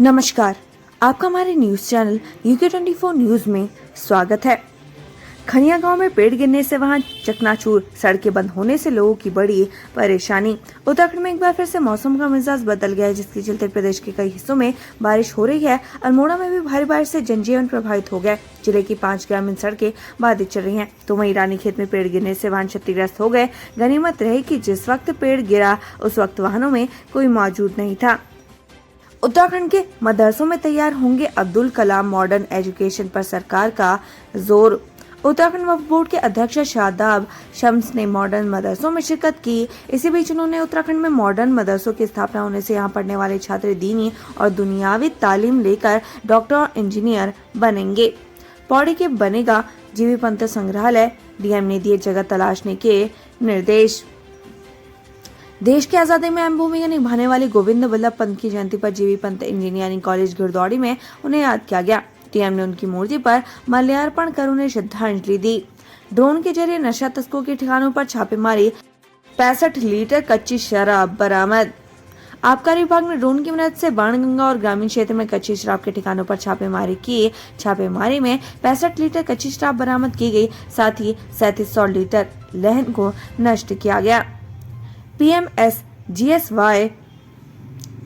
नमस्कार, आपका हमारे न्यूज चैनल UK24 न्यूज में स्वागत है। खनिया गांव में पेड़ गिरने से वहां चकनाचूर, सड़कें बंद होने से लोगों की बड़ी परेशानी। उत्तराखंड में एक बार फिर से मौसम का मिजाज बदल गया है, जिसके चलते प्रदेश के कई हिस्सों में बारिश हो रही है। अल्मोड़ा में भी भारी बारिश से जनजीवन प्रभावित हो गया। जिले की 5 ग्रामीण सड़कें बाधित चल रही हैं, तो वहीं रानीखेत में पेड़ गिरने से वाहन क्षतिग्रस्त हो गए। गनीमत रही कि जिस वक्त पेड़ गिरा उस वक्त वाहनों में कोई मौजूद नहीं था। उत्तराखंड के मदरसों में तैयार होंगे अब्दुल कलाम मॉडर्न एजुकेशन पर सरकार का जोर। उत्तराखंड वक्फ बोर्ड के अध्यक्ष शादाब शम्स ने मॉडर्न मदरसों में शिरकत की। इसी बीच उन्होंने उत्तराखंड में मॉडर्न मदरसों की स्थापना होने से यहां पढ़ने वाले छात्र दीनी और दुनियावी तालीम लेकर डॉक्टर और इंजीनियर बनेंगे। पौड़ी के बनेगा जीवी पंत संग्रहालय। डीएम ने दिए जगह तलाशने के निर्देश। देश की आजादी में अहम भूमिका निभाने वाले गोविंद बल्लभ पंत की जयंती पर जीवी पंत इंजीनियरिंग कॉलेज घिरदौड़ी में उन्हें याद किया गया। डीएम ने उनकी मूर्ति पर माल्यार्पण कर उन्हें श्रद्धांजलि दी। ड्रोन के जरिए नशा तस्करों के ठिकानों पर छापेमारी, 65 लीटर कच्ची शराब बरामद। आबकारी विभाग ने ड्रोन की मदद से बाणगंगा और ग्रामीण क्षेत्र में कच्ची शराब के ठिकानों पर छापेमारी की। छापेमारी में 65 लीटर कच्ची शराब बरामद की गई, साथ ही 3700 लीटर लहन को नष्ट किया गया। PMSGSY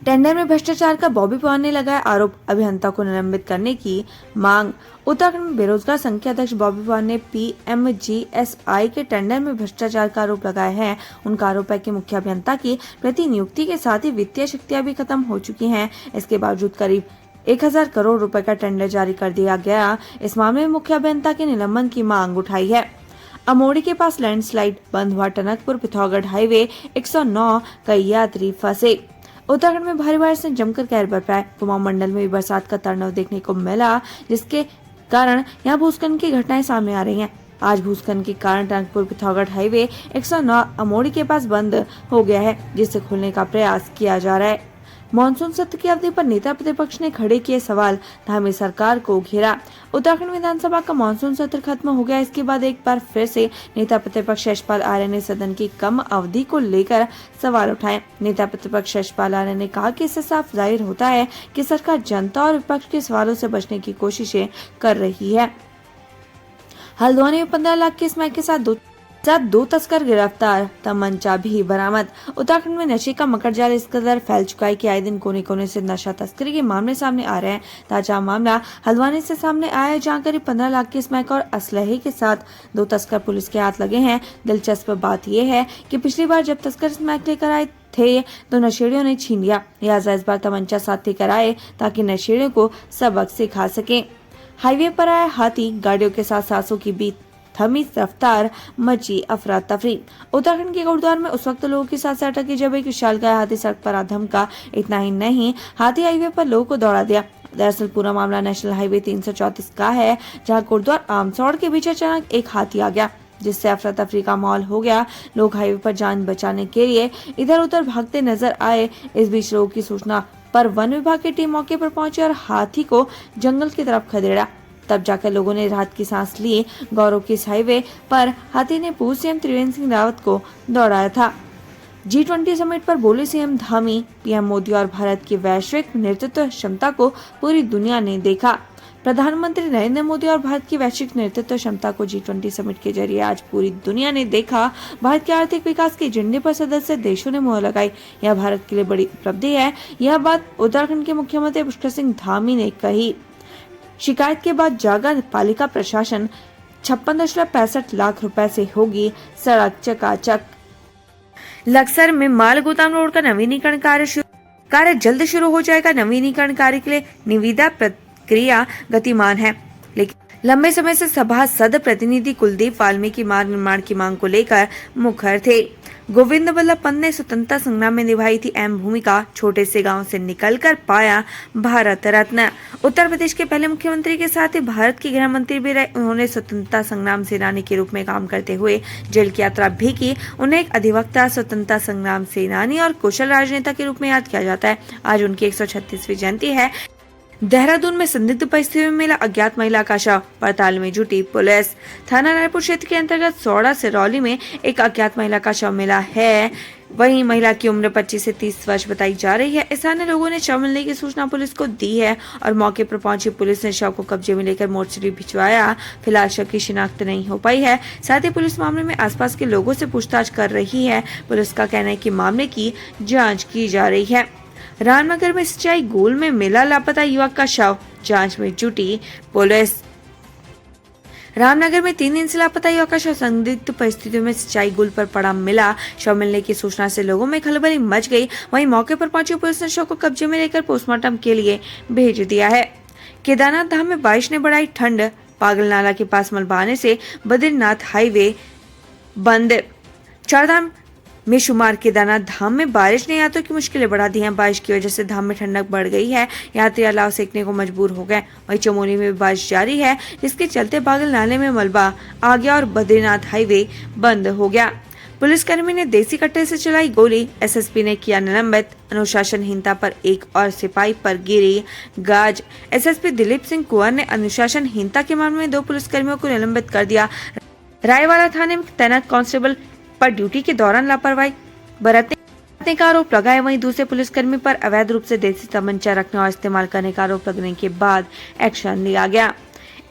टेंडर में भ्रष्टाचार का बॉबी पवार ने लगाया आरोप, अभियंता को निलंबित करने की मांग। उत्तराखंड में बेरोजगार संघ के अध्यक्ष बॉबी पवार ने PMGSI के टेंडर में भ्रष्टाचार का आरोप लगाया है। उनका आरोप है कि मुख्य अभियंता की प्रतिनियुक्ति के साथ ही वित्तीय शक्तियां भी खत्म हो चुकी हैं। इसके बावजूद करीब 1000 करोड़ रुपए का टेंडर जारी कर दिया गया। इस मामले में मुख्य अभियंता के निलंबन की मांग उठाई है। अमोड़ी के पास लैंडस्लाइड, बंद हुआ टनकपुर पिथौरागढ़ हाईवे। 109 कई यात्री फंसे। उत्तराखंड में भारी बारिश ने जमकर कहर बरपाया है। कुमाऊं मंडल में भी बरसात का तांडव देखने को मिला, जिसके कारण यहां भूस्खलन की घटनाएं सामने आ रही हैं। आज भूस्खलन के कारण टनकपुर पिथौरागढ़ हाईवे 109 अमोड़ी के पास बंद हो गया है, जिससे खुलने का प्रयास किया जा रहा है। मॉनसून सत्र की अवधि पर नेता प्रतिपक्ष ने खड़े किए सवाल, धामी सरकार को घेरा। उत्तराखंड विधानसभा का मॉनसून सत्र खत्म हो गया। इसके बाद एक बार फिर से नेता प्रतिपक्ष यशपाल आर्य ने सदन की कम अवधि को लेकर सवाल उठाए। नेता प्रतिपक्ष यशपाल आर्य ने कहा कि इससे साफ जाहिर होता है कि सरकार जनता और विपक्ष के सवालों से बचने की कोशिशें कर रही है। हल्द्वानी में 15 लाख के स्मैक के साथ दो तस्कर गिरफ्तार, तमंचा भी बरामद। उत्तराखंड में नशे का मकड़जाल इस कदर फैल चुका है कि आए दिन कोने कोने से नशा तस्करी के मामले सामने आ रहे हैं। ताजा मामला हल्द्वानी से सामने आया है, जहां करीब 15 लाख के स्मैक और असलहे के साथ 2 तस्कर पुलिस के हाथ लगे हैं। दिलचस्प बात यह है कि पिछली बार जब तस्कर स्मैक लेकर आए थे तो नशेड़ियों ने छीन लिया। लिहाजा इस बार तमंचा साथ लेकर आए ताकि नशेड़ियों को सबक सिखा सके। हाईवे पर आया हाथी, गाड़ियों के साथ सांसों की बीत थमी रफ्तार, मची अफरा तफरी। उत्तराखंड के कोटद्वार में उस वक्त लोगों के साथ से अटकी जब एक विशालकाय हाथी सड़क पर आ धमका। इतना ही नहीं, हाथी हाईवे पर लोगों को दौड़ा दिया। दरअसल पूरा मामला नेशनल हाईवे 334 का है, जहां कोटद्वार आमसौड़ के बीच अचानक एक हाथी आ गया, जिससे अफरा तफरी का माहौल हो गया। लोग हाईवे पर जान बचाने के लिए इधर उधर भागते नजर आए। इस बीच लोगों की सूचना पर वन विभाग की टीम मौके पर पहुंची और हाथी को जंगल की तरफ खदेड़ा। तब जाकर लोगों ने राहत की सांस ली। गौरव की इस हाईवे पर हाथी ने पूर्व सीएम त्रिवेंद्र सिंह रावत को दौड़ाया था। G20 समिट पर बोले सीएम धामी, पीएम मोदी और भारत की वैश्विक नेतृत्व क्षमता को पूरी दुनिया ने देखा। प्रधानमंत्री नरेंद्र मोदी और भारत की वैश्विक नेतृत्व क्षमता को G20 समिट के जरिए आज पूरी दुनिया ने देखा। भारत के आर्थिक विकास के एजेंडे पर सदस्य देशों ने मुहर लगाई। यह भारत के लिए बड़ी उपलब्धि है। यह बात उत्तराखंड के मुख्यमंत्री पुष्कर सिंह धामी ने कही। शिकायत के बाद जागा पालिका प्रशासन, 56.65 लाख रुपए से होगी सड़क चकाचक। लक्सर में माल गोदाम रोड का नवीनीकरण कार्य जल्द शुरू हो जाएगा। नवीनीकरण कार्य के लिए निविदा प्रक्रिया गतिमान है, लेकिन लंबे समय से सभासद प्रतिनिधि कुलदीप वाल्मीकि मार्ग निर्माण की मांग को लेकर मुखर थे। गोविंद बल्लभ पंत ने स्वतंत्रता संग्राम में निभाई थी अहम भूमिका। छोटे से गांव से निकलकर पाया भारत रत्न। उत्तर प्रदेश के पहले मुख्यमंत्री के साथ ही भारत के गृह मंत्री भी रहे। उन्होंने स्वतंत्रता संग्राम सेनानी के रूप में काम करते हुए जेल की यात्रा भी की। उन्हें एक अधिवक्ता, स्वतंत्रता संग्राम सेनानी और कुशल राजनेता के रूप में याद किया जाता है। आज उनकी 136वीं जयंती है। देहरादून में संदिग्ध परिस्थिति में मिला अज्ञात महिला का शव, पड़ताल में जुटी पुलिस। थाना रायपुर क्षेत्र के अंतर्गत सौड़ा सिरौली में एक अज्ञात महिला का शव मिला है। वहीं महिला की उम्र 25 से 30 वर्ष बताई जा रही है। स्थानीय लोगों ने शव मिलने की सूचना पुलिस को दी है और मौके पर पहुंची पुलिस ने शव को कब्जे में लेकर मोर्चरी भिजवाया। फिलहाल शव की शिनाख्त नहीं हो पाई है। साथ ही पुलिस मामले में आसपास के लोगों से पूछताछ कर रही है। पुलिस का कहना है कि मामले की जाँच की जा रही है। रामनगर में सिंचाई गोल में मिला लापता युवक का शव, जांच में जुटी पुलिस। रामनगर में 3 दिन से लापता युवक का शव संदिग्ध परिस्थितियों में सिंचाई गुल पर पड़ा मिला। शव मिलने की सूचना से लोगों में खलबली मच गई। वहीं मौके पर पहुंची पुलिस ने शव को कब्जे में लेकर पोस्टमार्टम के लिए भेज दिया है। केदारनाथ धाम में बारिश ने बढ़ाई ठंड, पागल नाला के पास मलबा आने से बद्रीनाथ हाईवे बंद। चारधाम में शुमार केदारनाथ धाम में बारिश ने यात्रियों की मुश्किलें बढ़ा दी हैं। बारिश की वजह से धाम में ठंडक बढ़ गई है। यात्री अलाव सेकने को मजबूर हो गए। वहीं चमोली में भी बारिश जारी है, जिसके चलते बागल नाले में मलबा आ गया और बद्रीनाथ हाईवे बंद हो गया। पुलिसकर्मी ने देसी कट्टे से चलाई गोली, एसएसपी ने किया निलंबित। अनुशासनहीनता पर एक और सिपाही पर गिरी गाज। एसएसपी दिलीप सिंह कुंवर ने अनुशासनहीनता के मामले में 2 पुलिसकर्मियों को निलंबित कर दिया। रायवाला थाने में तैनात कांस्टेबल पर ड्यूटी के दौरान लापरवाही बरतने का आरोप लगाया। वहीं दूसरे पुलिसकर्मी पर अवैध रूप से देसी तमंचा रखने और इस्तेमाल करने का आरोप लगने के बाद एक्शन लिया गया।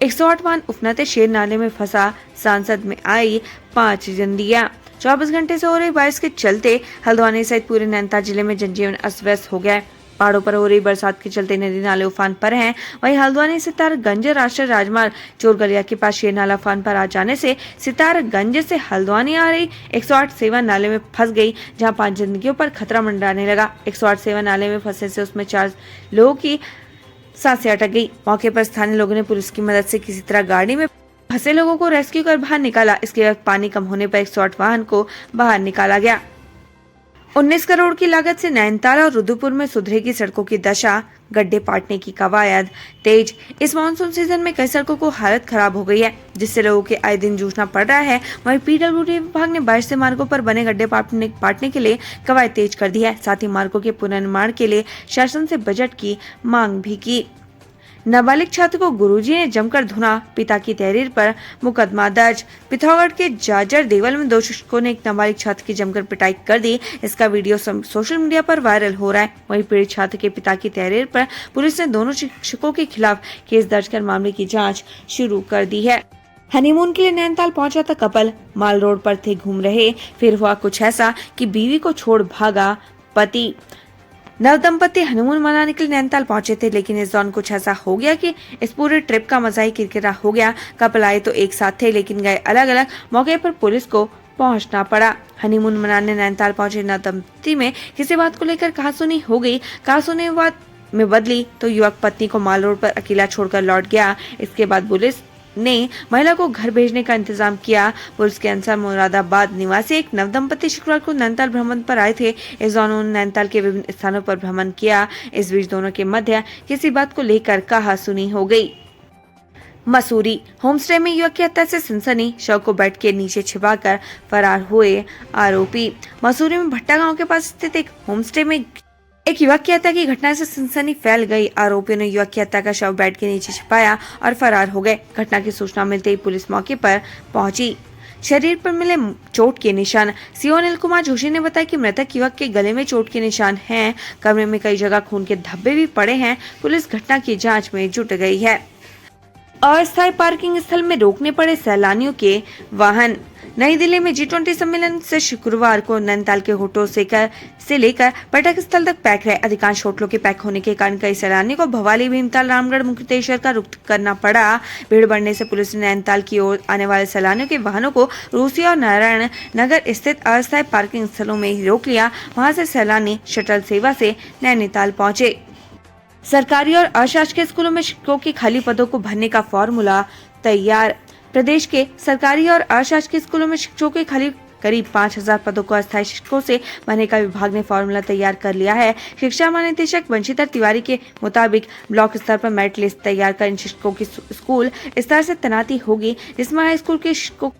108 वाहन उफनते शेर नाले में फंसा, सांसद में आई 5 जिंदगियां। 24 घंटे से हो रही बारिश के चलते हल्द्वानी सहित पूरे नैनीताल जिले में जनजीवन अस्त व्यस्त हो गया है। पहाड़ों पर हो रही बरसात के चलते नदी नाले उफान पर हैं। वहीं हल्द्वानी सितारगंज राष्ट्रीय राजमार्ग चोरगलिया के पास शेर नाला उफान पर आ जाने से सितारगंज से हल्द्वानी आ रही 108 सेवा नाले में फंस गई, जहां 5 जिंदगियों पर खतरा मंडराने लगा। 108 सेवा नाले में फंसे से उसमें 4 लोगों की सांसें अटक गई। मौके पर स्थानीय लोगों ने पुलिस की मदद से किसी तरह गाड़ी में फंसे लोगों को रेस्क्यू कर बाहर निकाला। इसके बाद पानी कम होने पर 108 वाहन को बाहर निकाला गया। 19 करोड़ की लागत से नैनीताल और रुद्रपुर में सुधरेगी सड़कों की दशा, गड्ढे पाटने की कवायद तेज। इस मानसून सीजन में कई सड़कों को हालत खराब हो गई है, जिससे लोगों के आए दिन जूझना पड़ रहा है। वहीं पीडब्ल्यूडी विभाग ने बारिश से मार्गों पर बने गड्ढे पाटने के लिए कवायद तेज कर दी है। साथ ही मार्गों के पुनर्निर्माण के लिए शासन से बजट की मांग भी की। नाबालिग छात्र को गुरुजी ने जमकर धुना, पिता की तहरीर पर मुकदमा दर्ज। पिथौरागढ़ के जाजर देवल में 2 शिक्षकों ने एक नाबालिग छात्र की जमकर पिटाई कर दी। इसका वीडियो सोशल मीडिया पर वायरल हो रहा है। वहीं पीड़ित छात्र के पिता की तहरीर पर पुलिस ने दोनों शिक्षकों के खिलाफ केस दर्ज कर मामले की जाँच शुरू कर दी है। हनीमून के लिए नैनीताल पहुंचा था कपल, माल रोड पर थे घूम रहे, फिर हुआ कुछ ऐसा कि बीवी को छोड़ भागा पति। नवदंपति हनीमून मनाने के लिए नैनीताल पहुंचे थे, लेकिन इस दौरान कुछ ऐसा हो गया कि इस पूरे ट्रिप का मजा ही किरकिरा हो गया। कपल आए तो एक साथ थे, लेकिन गए अलग अलग। मौके पर पुलिस को पहुंचना पड़ा। हनीमून मनाने नैनीताल पहुंचे नवदंपति में किसी बात को लेकर कहासुनी हो गई। कहासुनी बात में बदली तो युवक पत्नी को माल रोड पर अकेला छोड़कर लौट गया। इसके बाद पुलिस ने महिला को घर भेजने का इंतजाम किया। पुलिस के अनुसार मुरादाबाद निवासी एक नवदंपति शुक्रवार को नैनीताल भ्रमण पर आए थे। इस दौरान उन्होंने नैनीताल के विभिन्न स्थानों पर भ्रमण किया। इस बीच दोनों के मध्य किसी बात को लेकर कहासुनी हो गई। मसूरी होमस्टे में युवक की हत्या से सनसनी, शव को बेड के नीचे छिपाकर फरार हुए आरोपी। मसूरी में भट्टा गांव के पास स्थित एक होमस्टे में एक युवक की हत्या की घटना से सनसनी फैल गई। आरोपियों ने युवक की हत्या का शव बेड के नीचे छिपाया और फरार हो गए। घटना की सूचना मिलते ही पुलिस मौके पर पहुंची। शरीर पर मिले चोट के निशान। सीओ अनिल कुमार जोशी ने बताया कि मृतक युवक के गले में चोट के निशान हैं। कमरे में कई जगह खून के धब्बे भी पड़े हैं। पुलिस घटना की जाँच में जुट गई है। अस्थायी पार्किंग स्थल में रोकने पड़े सैलानियों के वाहन। नई दिल्ली में G20 सम्मेलन से शुक्रवार को नैनीताल के होटल से लेकर पर्यटक स्थल तक पैक रहे। अधिकांश होटलों के पैक होने के कारण कई सैलानियों को भवाली, भीमताल, रामगढ़, मुक्तेश्वर का रुख करना पड़ा। भीड़ बढ़ने से पुलिस ने नैनीताल की ओर आने वाले सैलानियों के वाहनों को रूसी और नारायण नगर स्थित अस्थायी पार्किंग स्थलों में ही रोक लिया। वहां से सैलानी शटल सेवा से नैनीताल पहुंचे। सरकारी और अशासकीय स्कूलों में शिक्षकों के खाली पदों को भरने का फॉर्मूला तैयार। प्रदेश के सरकारी और अशासकीय स्कूलों में शिक्षकों के खाली करीब 5000 पदों को अस्थायी शिक्षकों से भरने का विभाग ने फॉर्मूला तैयार कर लिया है। शिक्षा महानिदेशक वंशिधर तिवारी के मुताबिक ब्लॉक स्तर पर मेरिट लिस्ट तैयार कर इन शिक्षकों की स्कूल स्तर से तैनाती होगी, जिसमें हाई स्कूल के शिक्षकों